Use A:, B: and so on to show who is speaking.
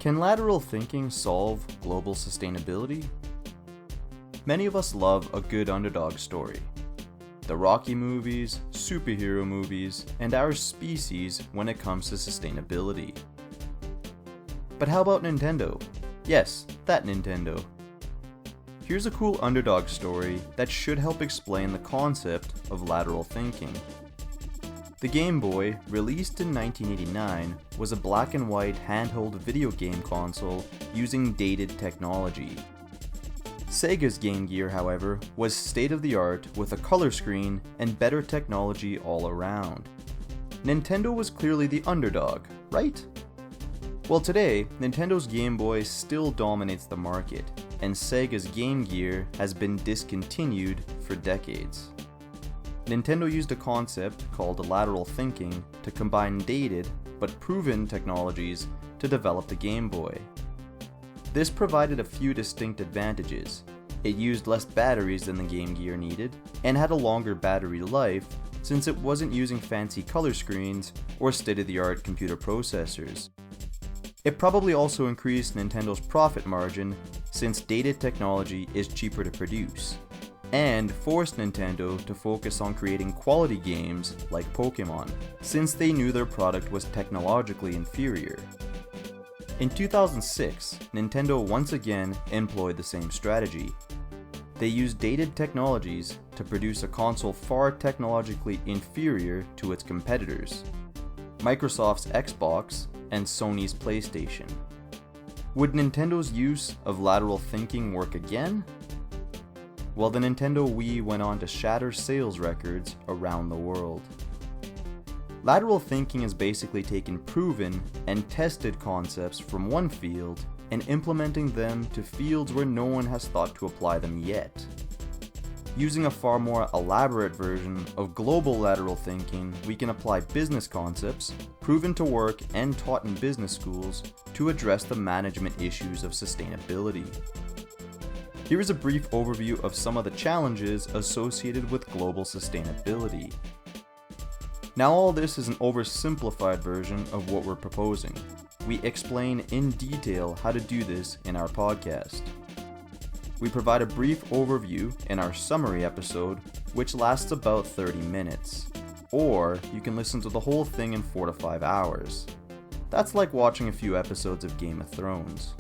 A: Can lateral thinking solve global sustainability? Many of us love a good underdog story. The Rocky movies, superhero movies, and our species when it comes to sustainability. But how about Nintendo? Yes, that Nintendo. Here's a cool underdog story that should help explain the concept of lateral thinking. The Game Boy, released in 1989, was a black and white handheld video game console using dated technology. Sega's Game Gear, however, was state-of-the-art with a color screen and better technology all around. Nintendo was clearly the underdog, right? Well, today, Nintendo's Game Boy still dominates the market, and Sega's Game Gear has been discontinued for decades. Nintendo used a concept called lateral thinking to combine dated but proven technologies to develop the Game Boy. This provided a few distinct advantages. It used less batteries than the Game Gear needed, and had a longer battery life since it wasn't using fancy color screens or state-of-the-art computer processors. It probably also increased Nintendo's profit margin since dated technology is cheaper to produce, and forced Nintendo to focus on creating quality games like Pokemon, since they knew their product was technologically inferior. In 2006, Nintendo once again employed the same strategy. They used dated technologies to produce a console far technologically inferior to its competitors, Microsoft's Xbox and Sony's PlayStation. Would Nintendo's use of lateral thinking work again? Well, the Nintendo Wii went on to shatter sales records around the world. Lateral thinking is basically taking proven and tested concepts from one field and implementing them to fields where no one has thought to apply them yet. Using a far more elaborate version of global lateral thinking, we can apply business concepts, proven to work and taught in business schools, to address the management issues of sustainability. Here is a brief overview of some of the challenges associated with global sustainability. Now all this is an oversimplified version of what we're proposing. We explain in detail how to do this in our podcast. We provide a brief overview in our summary episode, which lasts about 30 minutes. Or you can listen to the whole thing in 4 to 5 hours. That's like watching a few episodes of Game of Thrones.